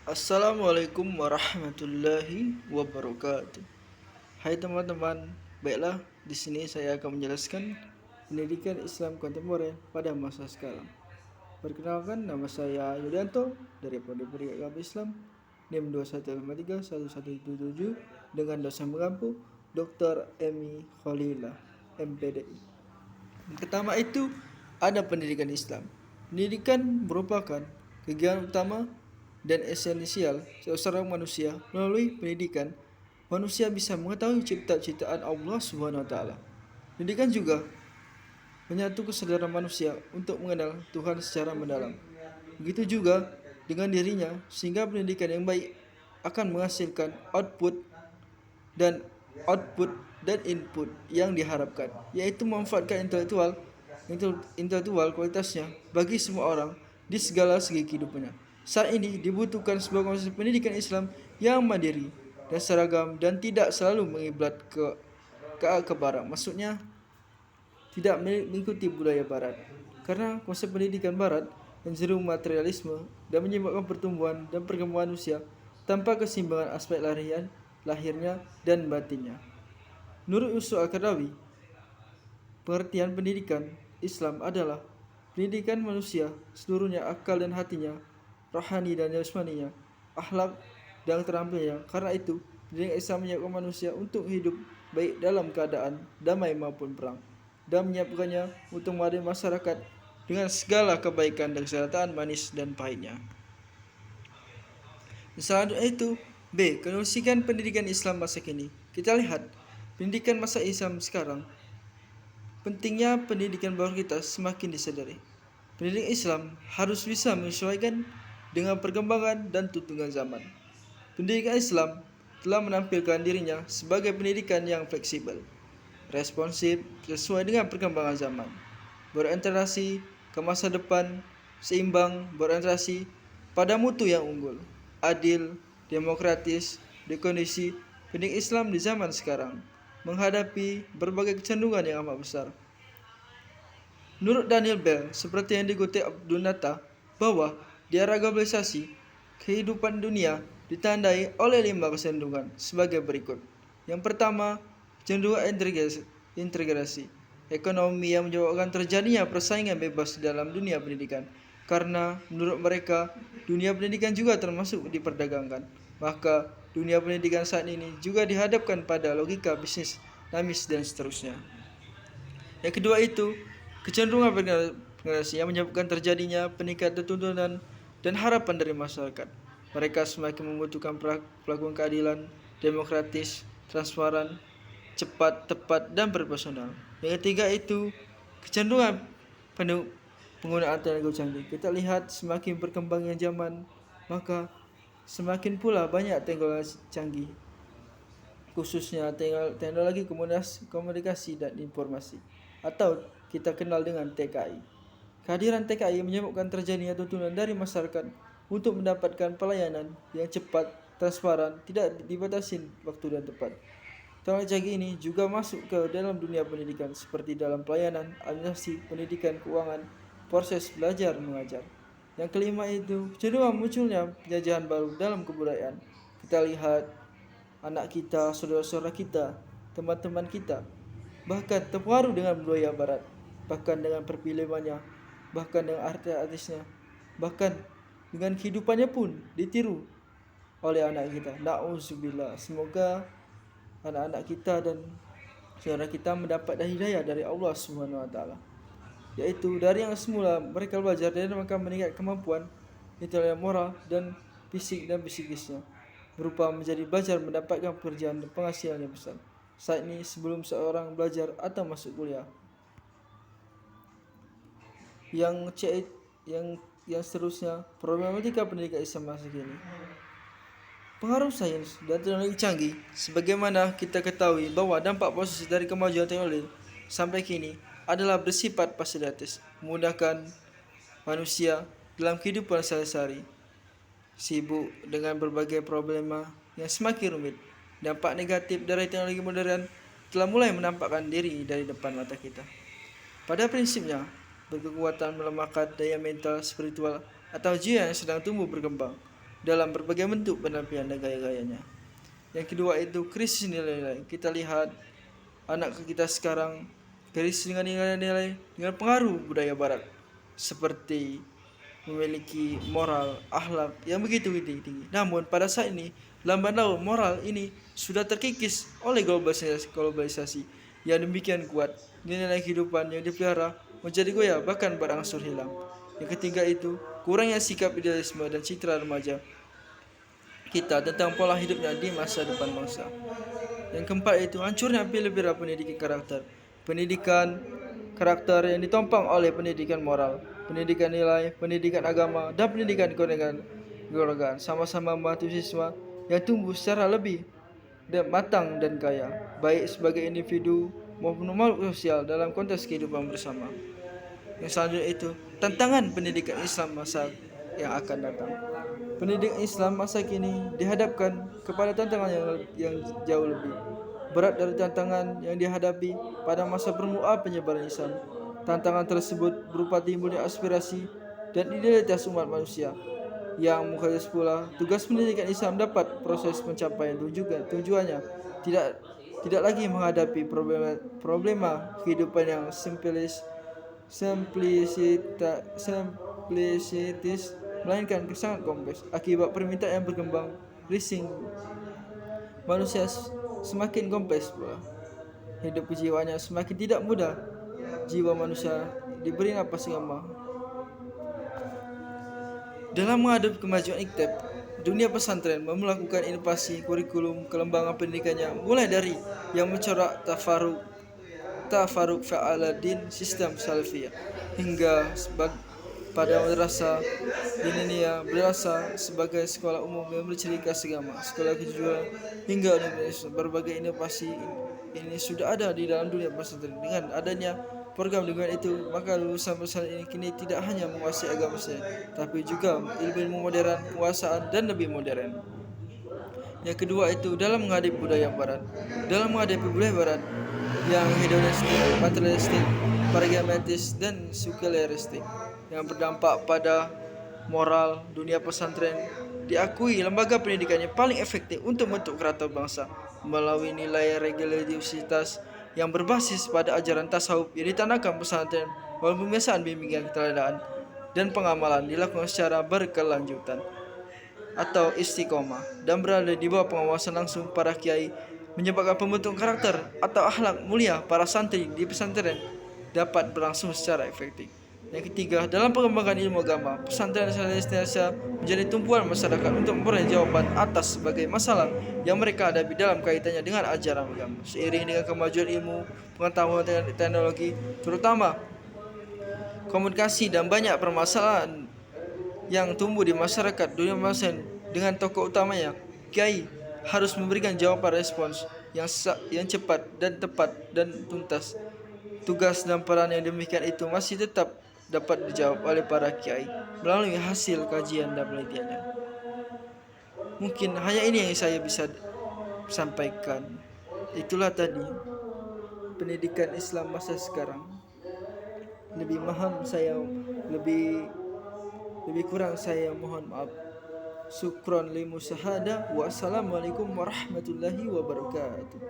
Assalamualaikum warahmatullahi wabarakatuh. Hai teman-teman, baiklah di sini saya akan menjelaskan pendidikan Islam kontemporer pada masa sekarang. Perkenalkan, nama saya Yulianto dari Pondok Pendidikan Agama Islam NIM 21531177 dengan dosen pengampu Dr. Emi Khalila, MPDI. Yang pertama itu ada pendidikan Islam. Pendidikan merupakan kegiatan utama dan esensial seorang manusia. Melalui pendidikan, manusia bisa mengetahui ciptaan Allah Subhanahu wa taala. Pendidikan juga menyatu kesadaran manusia untuk mengenal Tuhan secara mendalam. Begitu juga dengan dirinya, sehingga pendidikan yang baik akan menghasilkan dan output dan input yang diharapkan, yaitu memanfaatkan intelektual kualitasnya bagi semua orang di segala segi kehidupannya. Saat ini dibutuhkan sebuah konsep pendidikan Islam yang mandiri dan seragam dan tidak selalu mengiblat ke barat. Maksudnya tidak mengikuti budaya barat. Karena konsep pendidikan barat cenderung materialisme dan menyebabkan pertumbuhan dan perkembangan manusia tanpa keseimbangan aspek lahirnya dan batinnya. Menurut Yusuf Al-Qaradawi, pengertian pendidikan Islam adalah pendidikan manusia seluruhnya, akal dan hatinya, rohani dan jasmaninya, akhlak dan terampilnya. Karena itu, pendidikan Islam menyiapkan manusia untuk hidup baik dalam keadaan damai maupun perang, dan menyiapkannya untuk menghadapi masyarakat dengan segala kebaikan dan kesejahteraan manis dan pahitnya. Selanjutnya itu B. Kondisikan pendidikan Islam masa kini. Kita lihat pendidikan masa Islam sekarang. Pentingnya pendidikan bawah kita semakin disadari. Pendidikan Islam harus bisa menyesuaikan dengan perkembangan dan tuntunan zaman. Pendidikan Islam telah menampilkan dirinya sebagai pendidikan yang fleksibel, responsif, sesuai dengan perkembangan zaman, berorientasi ke masa depan, seimbang, berorientasi pada mutu yang unggul, adil, demokratis, di kondisi pendidikan Islam di zaman sekarang menghadapi berbagai kecenderungan yang amat besar. Menurut Daniel Bell, seperti yang dikutip Abdul Natta, bahwa di era globalisasi, kehidupan dunia ditandai oleh 5 kecenderungan sebagai berikut. Yang pertama, kecenderungan integrasi ekonomi yang menyebabkan terjadinya persaingan bebas dalam dunia pendidikan. Karena menurut mereka, dunia pendidikan juga termasuk diperdagangkan. Maka dunia pendidikan saat ini juga dihadapkan pada logika bisnis, namis, dan seterusnya. Yang kedua itu, kecenderungan generasi yang menyebabkan terjadinya peningkatan tuntutan dan harapan dari masyarakat. Mereka semakin membutuhkan pelakuan keadilan, demokratis, transparan, cepat, tepat, dan proporsional. Yang ketiga itu, kecenderungan penggunaan teknologi canggih. Kita lihat semakin berkembangnya zaman, maka semakin pula banyak teknologi canggih, khususnya teknologi komunikasi dan informasi, atau kita kenal dengan TKI. Kehadiran TKI menyebabkan terjadinya tuntutan dari masyarakat untuk mendapatkan pelayanan yang cepat, transparan, tidak dibatasi waktu dan tempat. Teknologi canggih ini juga masuk ke dalam dunia pendidikan, seperti dalam pelayanan, administrasi, pendidikan, keuangan, proses belajar mengajar. Yang kelima itu, cenderung munculnya penjajahan baru dalam kebudayaan. Kita lihat anak kita, saudara-saudara kita, teman-teman kita, bahkan terpengaruh dengan budaya barat, bahkan dengan perfilmannya, bahkan dengan artis-artisnya, bahkan dengan kehidupannya pun ditiru oleh anak kita. Na'udzubillah. Semoga anak-anak kita dan saudara kita mendapat hidayah dari Allah Subhanahu wa taala, yaitu dari yang semula mereka belajar dan mereka meningkat kemampuan intelektual, moral dan fisik dan psikisnya, berupa menjadi belajar mendapatkan pekerjaan dan penghasilan yang besar saat ini sebelum seorang belajar atau masuk kuliah. Yang seterusnya, problematika pendidikan Islam masa kini. Pengaruh sains dan teknologi canggih. Sebagaimana kita ketahui bahwa dampak positif dari kemajuan teknologi sampai kini adalah bersifat fasilitas, memudahkan manusia dalam kehidupan sehari-hari, sibuk dengan berbagai problema yang semakin rumit. Dampak negatif dari teknologi modern telah mulai menampakkan diri dari depan mata kita. Pada prinsipnya, berkekuatan melemahkan daya mental, spiritual, atau jiwa yang sedang tumbuh berkembang. dalam berbagai bentuk penampilan dan gaya-gayanya. Yang kedua itu krisis nilai-nilai. Kita lihat anak kita sekarang krisis dengan nilai-nilai dengan pengaruh budaya barat, seperti memiliki moral, akhlak yang begitu tinggi. Namun pada saat ini, lambat laun moral ini sudah terkikis oleh globalisasi yang demikian kuat. Nilai kehidupan yang dipelihara menjadi goyah bahkan berangsur hilang. Yang ketiga itu kurangnya sikap idealisme dan citra remaja kita tentang pola hidupnya di masa depan bangsa. Yang keempat itu hancurnya pilihan pendidikan karakter. Pendidikan karakter yang ditompang oleh pendidikan moral, pendidikan nilai, pendidikan agama, dan pendidikan kewarganegaraan sama-sama membantu siswa yang tumbuh secara lebih dan matang dan kaya, baik sebagai individu maupun makhluk sosial dalam konteks kehidupan bersama. Yang selanjutnya itu tantangan pendidikan Islam masa yang akan datang. Pendidikan Islam masa kini dihadapkan kepada tantangan yang jauh lebih berat dari tantangan yang dihadapi pada masa permulaan penyebaran Islam. Tantangan tersebut berupa timbulnya aspirasi dan idealitas umat manusia yang mengkhawatirkan pula tugas pendidikan Islam dapat proses pencapaian tujuannya tidak lagi menghadapi problema kehidupan yang simplisitis, melainkan sangat kompleks akibat permintaan yang berkembang rising manusia semakin kompleks pula. Hidup kejiwaannya semakin tidak mudah. Jiwa manusia diberi napas yang lemah. Dalam menghadapi kemajuan IKTEP, dunia pesantren melakukan inovasi kurikulum kelembangan pendidikannya mulai dari yang mencorak tafaruk fa'aladin sistem salafiyah hingga pada madrasah diniyah berasa sebagai sekolah umum yang berciri khas agama, sekolah kejujuran hingga universitas. Berbagai inovasi ini sudah ada di dalam dunia pesantren. Dengan adanya program dengan itu, maka lulusan pesantren ini kini tidak hanya menguasai agama saja, tapi juga ilmu modern, kekuasaan dan lebih modern. Yang kedua itu dalam menghadapi budaya barat. Dalam menghadapi budaya barat yang hedonistik, materialistik, pragmatis dan sekuleristik yang berdampak pada moral, dunia pesantren diakui lembaga pendidikannya paling efektif untuk membentuk karakter bangsa melalui nilai religiusitas yang berbasis pada ajaran tasawuf yang ditanamkan pesantren melalui pembiasaan bimbingan keteladanan dan pengamalan dilakukan secara berkelanjutan atau istiqomah dan berada di bawah pengawasan langsung para kiai, menyebabkan pembentukan karakter atau akhlak mulia para santri di pesantren dapat berlangsung secara efektif. Yang ketiga, dalam pengembangan ilmu agama, pesantren senantiasa menjadi tumpuan masyarakat untuk memperoleh jawaban atas sebagai masalah yang mereka hadapi dalam kaitannya dengan ajaran agama. Seiring dengan kemajuan ilmu, pengetahuan dan teknologi, terutama komunikasi dan banyak permasalahan yang tumbuh di masyarakat dunia pesantren dengan tokoh utamanya kiai harus memberikan jawaban respons yang cepat dan tepat dan tuntas. Tugas dan peran yang demikian itu masih tetap dapat dijawab oleh para kiai melalui hasil kajian dan penelitiannya. Mungkin hanya ini yang saya bisa sampaikan. Itulah tadi pendidikan Islam masa sekarang. Lebih paham saya, lebih kurang saya mohon maaf. Syukron li musahada. Wassalamualaikum warahmatullahi wabarakatuh.